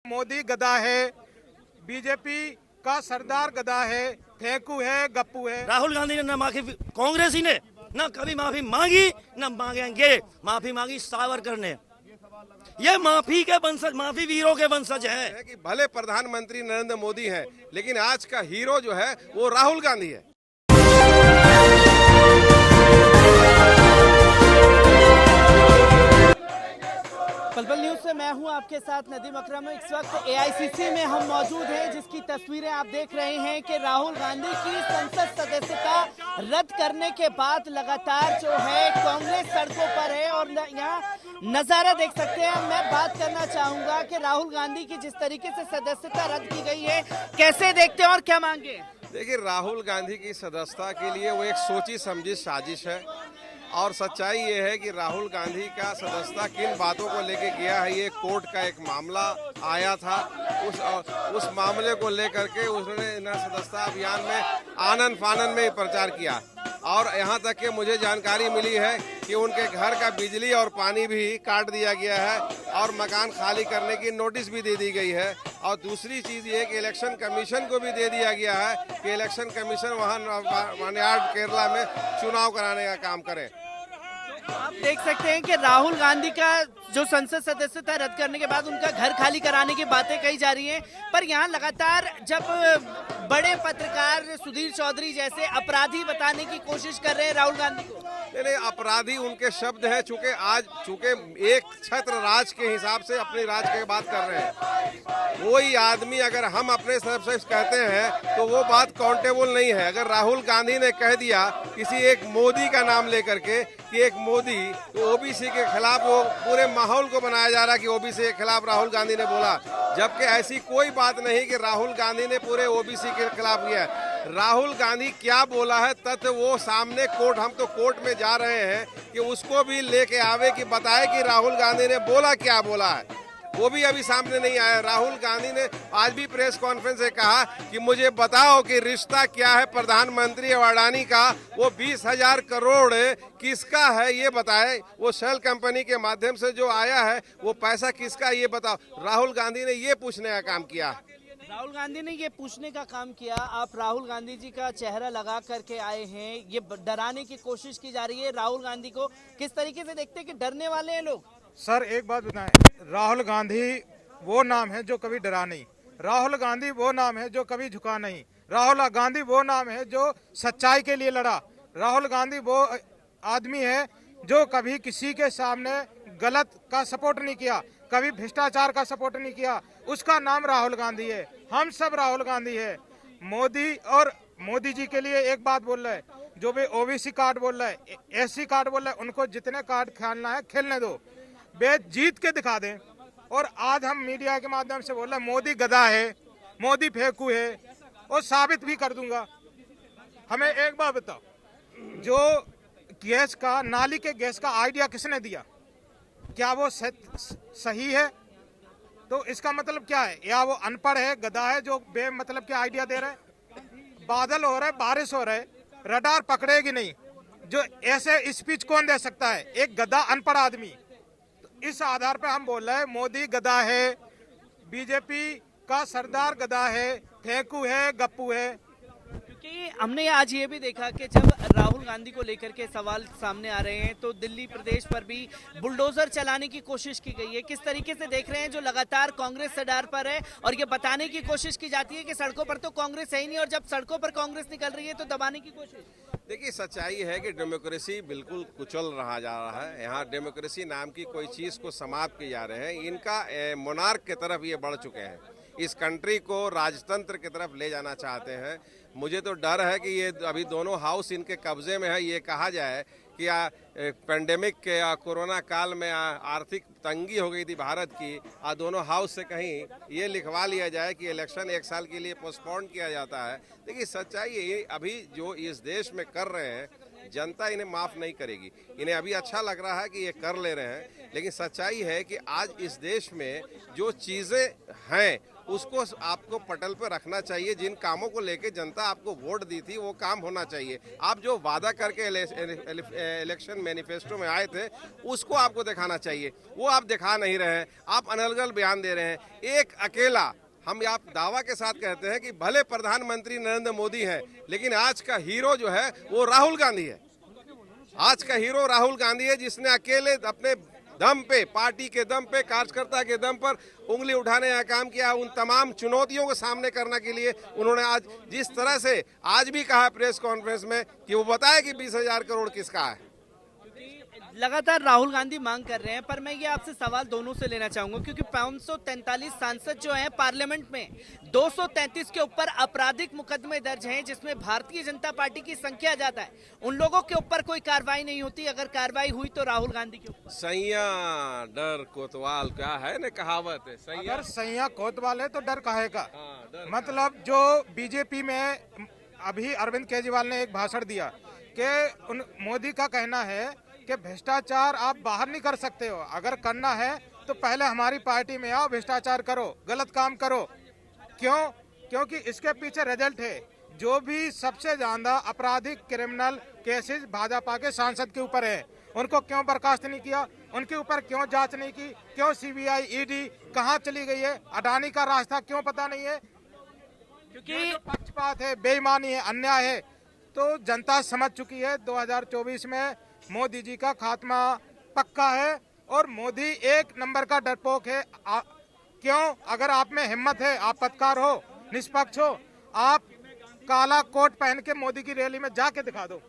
मोदी गधा है, बीजेपी का सरदार गधा है, फेंकू है, गप्पू है। राहुल गांधी ने न माफी, कांग्रेस ही ने न कभी माफी मांगी न मांगेंगे। माफी मांगी सावरकर ने। ये माफी के वंशज, माफी वीरों के वंशज हैं। कि भले प्रधानमंत्री नरेंद्र मोदी हैं, लेकिन आज का हीरो जो है वो राहुल गांधी है। पलपल न्यूज से मैं हूं आपके साथ नदीम अकरम। इस वक्त एआईसीसी में हम मौजूद हैं, जिसकी तस्वीरें आप देख रहे हैं कि राहुल गांधी की संसद सदस्यता रद्द करने के बाद लगातार जो है कांग्रेस सड़कों पर है और यहाँ नजारा देख सकते हैं। मैं बात करना चाहूंगा कि राहुल गांधी की जिस तरीके से सदस्यता रद्द की गई है, कैसे देखते हैं और क्या मांगे? देखिए, राहुल गांधी की सदस्यता के लिए वो एक सोची समझी साजिश है और सच्चाई ये है कि राहुल गांधी का सदस्यता किन बातों को लेके गया है। ये कोर्ट का एक मामला आया था, उस मामले को लेकर के उसने सदस्यता अभियान में आनन फानन में प्रचार किया और यहाँ तक कि मुझे जानकारी मिली है कि उनके घर का बिजली और पानी भी काट दिया गया है और मकान खाली करने की नोटिस भी दे दी गई है। और दूसरी चीज़ ये कि इलेक्शन कमीशन को भी दे दिया गया है कि इलेक्शन कमीशन वहाँ वायनाड केरला में चुनाव कराने का काम करे। आप देख सकते हैं कि राहुल गांधी का जो संसद सदस्यता रद्द करने के बाद उनका घर खाली कराने की बातें कही जा रही हैं, पर यहाँ लगातार जब बड़े पत्रकार सुधीर चौधरी जैसे अपराधी बताने की कोशिश कर रहे हैं राहुल गांधी को। नहीं, अपराधी उनके शब्द हैं, चूंकि एक छत्र राज के हिसाब से अपनी राज की बात कर रहे हैं। कोई आदमी अगर हम अपने तरफ से कहते हैं तो वो बात काउंटेबल नहीं है। अगर राहुल गांधी ने कह दिया किसी एक मोदी का नाम लेकर के कि एक मोदी, तो ओबीसी के खिलाफ वो पूरे माहौल को बनाया जा रहा है कि ओबीसी के खिलाफ राहुल गांधी ने बोला, जबकि ऐसी कोई बात नहीं कि राहुल गांधी ने पूरे ओबीसी के खिलाफ किया है। राहुल गांधी क्या बोला है तथ्य वो सामने कोर्ट, हम तो कोर्ट में जा रहे हैं कि उसको भी लेके आवे कि बताए कि राहुल गांधी ने बोला क्या बोला है, वो भी अभी सामने नहीं आया। राहुल गांधी ने आज भी प्रेस कॉन्फ्रेंस में कहा कि मुझे बताओ कि रिश्ता क्या है प्रधानमंत्री अडानी का, वो 20,000 करोड़ किसका है ये बताए, वो शेल कंपनी के माध्यम से जो आया है वो पैसा किसका ये बताओ। राहुल गांधी ने ये पूछने का काम किया। राहुल गांधी ने ये पूछने का काम किया। आप राहुल गांधी जी का चेहरा लगा करके आए हैं, ये डराने की कोशिश की जा रही है राहुल गांधी को। किस तरीके से देखते हैं कि डरने वाले हैं लोग? सर एक बात बताएं, राहुल गांधी वो नाम है जो कभी डरा नहीं, राहुल गांधी वो नाम है जो कभी झुका नहीं, राहुल गांधी वो नाम है जो सच्चाई के लिए लड़ा, राहुल गांधी वो आदमी है जो कभी किसी के सामने गलत का सपोर्ट नहीं किया, कभी भ्रष्टाचार का सपोर्ट नहीं किया। उसका नाम राहुल गांधी है। हम सब राहुल गांधी है। मोदी जी के लिए एक बात बोल रहे हैं, जो भी ओबीसी कार्ड बोल रहे हैं, एससी कार्ड बोल रहे हैं, उनको जितने कार्ड खेलना है खेलने दो, वे जीत के दिखा दें। और आज हम मीडिया के माध्यम से बोल रहे हैं मोदी गधा है, मोदी फेंकू है, और साबित भी कर दूंगा। हमें एक बात बताओ, जो गैस का, नाली के गैस का आइडिया किसने दिया? क्या वो सही है? तो इसका मतलब क्या है? या वो अनपढ़ है, गधा है, जो बे मतलब के आइडिया दे रहे हैं? बादल हो रहा है, बारिश हो रहा है, रडार पकड़ेगी नहीं। जो ऐसे स्पीच कौन दे सकता है? एक गधा, अनपढ़ आदमी। तो इस आधार पर हम बोल रहे हैं मोदी गधा है, बीजेपी का सरदार गधा है, फेंकू है, गप्पू है। क्योंकि हमने आज ये भी देखा कि जब राहुल गांधी को लेकर के सवाल सामने आ रहे हैं तो दिल्ली प्रदेश पर भी बुलडोजर चलाने की कोशिश की गई है। किस तरीके से देख रहे हैं, जो लगातार कांग्रेस सडार पर है और ये बताने की कोशिश की जाती है कि सड़कों पर तो कांग्रेस है ही नहीं, और जब सड़कों पर कांग्रेस निकल रही है तो दबाने की कोशिश। देखिए, सच्चाई है कि डेमोक्रेसी बिल्कुल कुचल रहा जा रहा है। यहाँ डेमोक्रेसी नाम की कोई चीज़ को समाप्त किए जा रहे हैं। इनका मोनार्क की तरफ ये बढ़ चुके हैं, इस कंट्री को राजतंत्र की तरफ ले जाना चाहते हैं। मुझे तो डर है कि ये अभी दोनों हाउस इनके कब्जे में है। ये कहा जाए कि पेंडेमिक के कोरोना काल में आर्थिक तंगी हो गई थी भारत की, दोनों हाउस से कहीं ये लिखवा लिया जाए कि इलेक्शन 1 साल के लिए पोस्टपोन किया जाता है। देखिए, सच्चाई ये अभी जो इस देश में कर रहे हैं, जनता इन्हें माफ़ नहीं करेगी। इन्हें अभी अच्छा लग रहा है कि ये कर ले रहे हैं, लेकिन सच्चाई है कि आज इस देश में जो चीज़ें हैं उसको आपको पटल पर रखना चाहिए। जिन कामों को लेके जनता आपको वोट दी थी वो काम होना चाहिए। आप जो वादा करके इलेक्शन मैनिफेस्टो में आए थे उसको आपको दिखाना चाहिए, वो आप दिखा नहीं रहे हैं। आप अनर्गल बयान दे रहे हैं। एक अकेला हम आप दावा के साथ कहते हैं कि भले प्रधानमंत्री नरेंद्र मोदी हैं, लेकिन आज का हीरो जो है वो राहुल गांधी है। आज का हीरो राहुल गांधी है, जिसने अकेले अपने दम पे, पार्टी के दम पे, कार्यकर्ता के दम पर उंगली उठाने का काम किया। उन तमाम चुनौतियों को सामने करने के लिए उन्होंने आज जिस तरह से आज भी कहा प्रेस कॉन्फ्रेंस में कि वो बताए कि 20,000 करोड़ किसका है। लगातार राहुल गांधी मांग कर रहे हैं, पर मैं ये आपसे सवाल दोनों से लेना चाहूंगा क्योंकि 543 सांसद जो हैं पार्लियामेंट में, 233 के ऊपर आपराधिक मुकदमे दर्ज हैं जिसमें भारतीय जनता पार्टी की संख्या ज्यादा है। उन लोगों के ऊपर कोई कार्रवाई नहीं होती, अगर कार्रवाई हुई तो राहुल गांधी के ऊपर। सैया डर कोतवाल क्या है ना कहावत है, सैया अगर सैया कोतवाल है तो डर काहे का। डर मतलब जो बीजेपी में अभी अरविंद केजरीवाल ने एक भाषण दिया कि मोदी का कहना है कि भ्रष्टाचार आप बाहर नहीं कर सकते हो, अगर करना है तो पहले हमारी पार्टी में आओ, भ्रष्टाचार करो, गलत काम करो। क्यों? क्योंकि इसके पीछे रिजल्ट है। जो भी सबसे ज्यादा आपराधिक क्रिमिनल केसेस भाजपा के सांसद के ऊपर है, उनको क्यों बर्खास्त नहीं किया, उनके ऊपर क्यों जांच नहीं की, क्यों सीबीआई ईडी कहां चली गई है, अडानी का रास्ता क्यों पता नहीं है? क्योंकि पक्षपात है, बेईमानी है, अन्याय है। तो जनता समझ चुकी है 2024 में मोदी जी का खात्मा पक्का है और मोदी एक नंबर का डरपोक है। क्यों? अगर आप में हिम्मत है, आप पत्रकार हो, निष्पक्ष हो, आप काला कोट पहन के मोदी की रैली में जाके दिखा दो,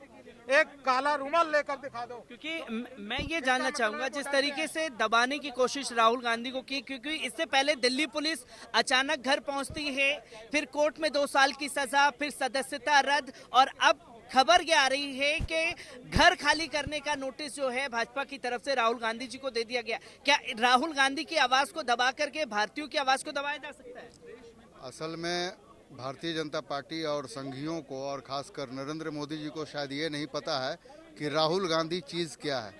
एक काला रुमाल लेकर दिखा दो। क्योंकि मैं ये जानना चाहूंगा जिस तरीके से दबाने की कोशिश राहुल गांधी को की, क्योंकि इससे पहले दिल्ली पुलिस अचानक घर पहुंचती है, फिर कोर्ट में 2 साल की सजा, फिर सदस्यता रद्द, और अब खबर ये आ रही है कि घर खाली करने का नोटिस जो है भाजपा की तरफ से राहुल गांधी जी को दे दिया गया। क्या राहुल गांधी की आवाज को दबा करके भारतीयों की आवाज को दबाया जा सकता है? असल में भारतीय जनता पार्टी और संघियों को और खासकर नरेंद्र मोदी जी को शायद ये नहीं पता है कि राहुल गांधी चीज़ क्या है।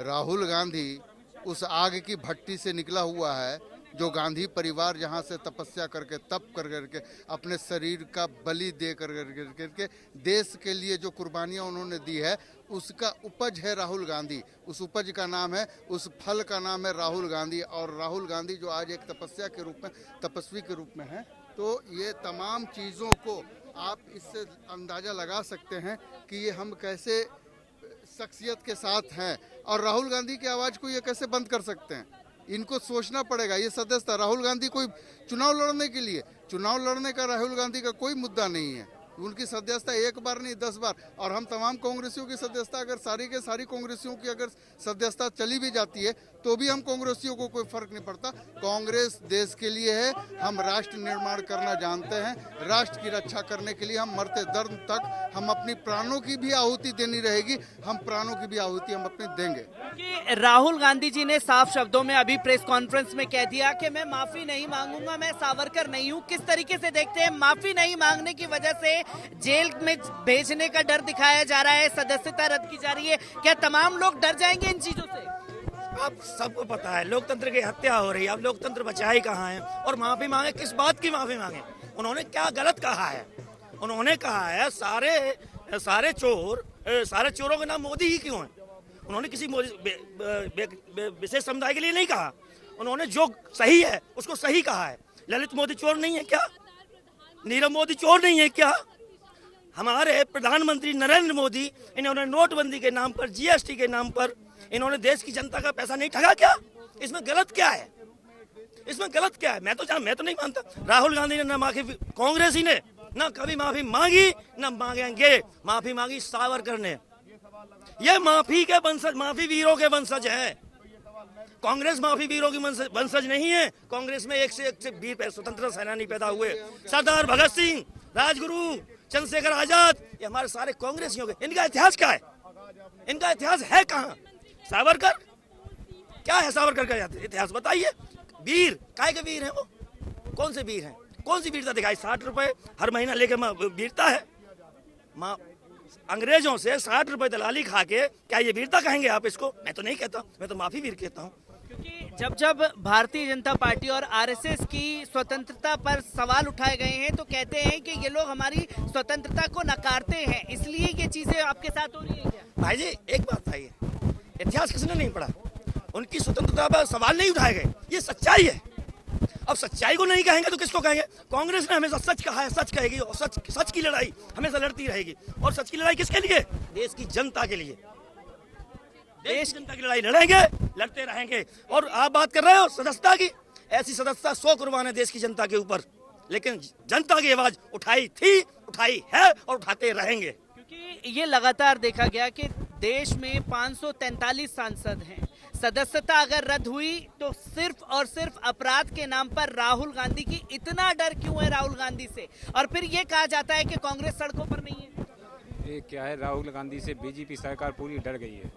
राहुल गांधी उस आग की भट्टी से निकला हुआ है जो गांधी परिवार जहां से तपस्या करके, तप कर करके, अपने शरीर का बलि दे करके देश के लिए जो कुर्बानियां उन्होंने दी है, उसका उपज है राहुल गांधी। उस उपज का नाम है, उस फल का नाम है राहुल गांधी। और राहुल गांधी जो आज एक तपस्या के रूप में, तपस्वी के रूप में है, तो ये तमाम चीज़ों को आप इससे अंदाज़ा लगा सकते हैं कि ये हम कैसे शख्सियत के साथ हैं और राहुल गांधी की आवाज़ को ये कैसे बंद कर सकते हैं। इनको सोचना पड़ेगा। ये सदस्यता, राहुल गांधी कोई चुनाव लड़ने के लिए, चुनाव लड़ने का राहुल गांधी का कोई मुद्दा नहीं है। उनकी सदस्यता एक बार नहीं 10 बार, और हम तमाम कांग्रेसियों की सदस्यता अगर सारी के सारी कांग्रेसियों की अगर सदस्यता चली भी जाती है तो भी हम कांग्रेसियों को कोई फर्क नहीं पड़ता। कांग्रेस देश के लिए है, हम राष्ट्र निर्माण करना जानते हैं। राष्ट्र की रक्षा करने के लिए हम मरते दर्द तक हम अपनी प्राणों की भी आहुति देनी रहेगी, हम प्राणों की भी आहुति हम अपनी देंगे। कि राहुल गांधी जी ने साफ शब्दों में अभी प्रेस कॉन्फ्रेंस में कह दिया कि मैं माफी नहीं मांगूंगा, मैं सावरकर नहीं हूं। किस तरीके से देखते हैं, माफी नहीं मांगने की वजह से जेल में भेजने का डर दिखाया जा रहा है, सदस्यता रद्द की जा रही है, क्या तमाम लोग डर जाएंगे इन चीजों से? आप सबको पता है लोकतंत्र की हत्या हो रही है, अब लोकतंत्र बचा ही कहाँ है। और माफी मांगे, किस बात की माफी मांगे? उन्होंने क्या गलत कहा है? उन्होंने कहा है सारे चोरों का नाम मोदी ही क्यों है? उन्होंने किसी विशेष समुदाय के लिए नहीं कहा, उन्होंने जो सही है उसको सही कहा है। ललित मोदी चोर नहीं है क्या? नीरव मोदी चोर नहीं है क्या? हमारे प्रधानमंत्री नरेंद्र मोदी, इन्होंने नोटबंदी के नाम पर, जीएसटी के नाम पर इन्होंने देश की जनता का पैसा नहीं ठगा क्या? इसमें गलत क्या है? इसमें गलत क्या है? मैं तो नहीं मानता। राहुल गांधी ने ना माफी, कांग्रेस ही ने ना कभी माफी मांगी, ना मांगेंगे। माफी मांगी सावरकर ने। ये माफी के वंशज, माफी वीरों के वंशज हैं। कांग्रेस माफी वीरों की वंशज नहीं है। कांग्रेस में एक से वीर स्वतंत्रता सेनानी पैदा हुए, सरदार भगत सिंह, राजगुरु, चंद्रशेखर आजाद, ये हमारे सारे कांग्रेसियों के। इनका इतिहास क्या है? इनका इतिहास है कहाँ? सावरकर क्या है? सावरकर का इतिहास बताइए। वीर काय के वीर हैं वो? कौन से वीर हैं? कौन सी वीरता दिखाई? 60 रुपए हर महीना लेके वीरता है? अंग्रेजों से 60 रुपए दलाली खा के क्या ये वीरता कहेंगे आप इसको? मैं तो नहीं कहता, मैं तो माफी वीर कहता हूँ। क्योंकि जब जब भारतीय जनता पार्टी और आरएसएस की स्वतंत्रता पर सवाल उठाए गए हैं तो कहते हैं कि ये लोग हमारी स्वतंत्रता को नकारते हैं, इसलिए ये चीजें आपके साथ हो रही है क्या? भाई जी एक बात है, इतिहास किसने नहीं पढ़ा? उनकी स्वतंत्रता पर सवाल नहीं उठाए गए, ये सच्चाई है। अब सच्चाई को नहीं कहेंगे तो किसको कहेंगे? कांग्रेस ने हमेशा सच कहा है, सच कहेगी और सच की लड़ाई हमेशा लड़ती रहेगी। और सच की लड़ाई किसके लिए? देश की जनता के लिए। देश की जनता की लड़ाई लड़ेंगे, लड़ते रहेंगे। और आप बात कर रहे हो सदस्यता की, ऐसी सदस्यता 100 कुर्बान है देश की जनता के ऊपर, लेकिन जनता की आवाज उठाई थी, उठाई है और उठाते रहेंगे। क्योंकि ये लगातार देखा गया कि देश में 543 सांसद हैं, सदस्यता अगर रद्द हुई तो सिर्फ और सिर्फ अपराध के नाम पर राहुल गांधी की इतना डर क्यों है राहुल गांधी से? और फिर ये कहा जाता है कि कांग्रेस सड़कों पर नहीं है। ये क्या है, राहुल गांधी से बीजेपी सरकार पूरी डर गई है।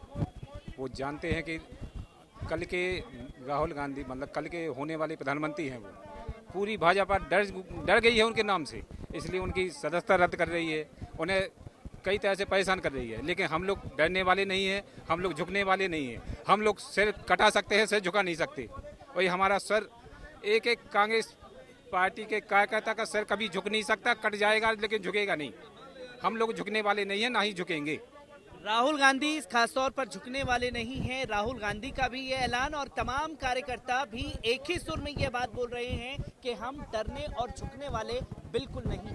वो जानते हैं कि कल के राहुल गांधी मतलब कल के होने वाले प्रधानमंत्री हैं, वो पूरी भाजपा डर गई है उनके नाम से, इसलिए उनकी सदस्यता रद्द कर रही है, उन्हें कई तरह से परेशान कर रही है। लेकिन हम लोग डरने वाले नहीं हैं, हम लोग झुकने वाले नहीं हैं। हम लोग सिर कटा सकते हैं, सिर झुका नहीं सकते। वही हमारा सर, एक एक कांग्रेस पार्टी के कार्यकर्ता का सर कभी झुक नहीं सकता, कट जाएगा लेकिन झुकेगा नहीं। हम लोग झुकने वाले नहीं हैं, ना ही झुकेंगे। राहुल गांधी खासतौर पर झुकने वाले नहीं हैं। राहुल गांधी का भी ये ऐलान और तमाम कार्यकर्ता भी एक ही सुर में ये बात बोल रहे हैं कि हम डरने और झुकने वाले बिल्कुल नहीं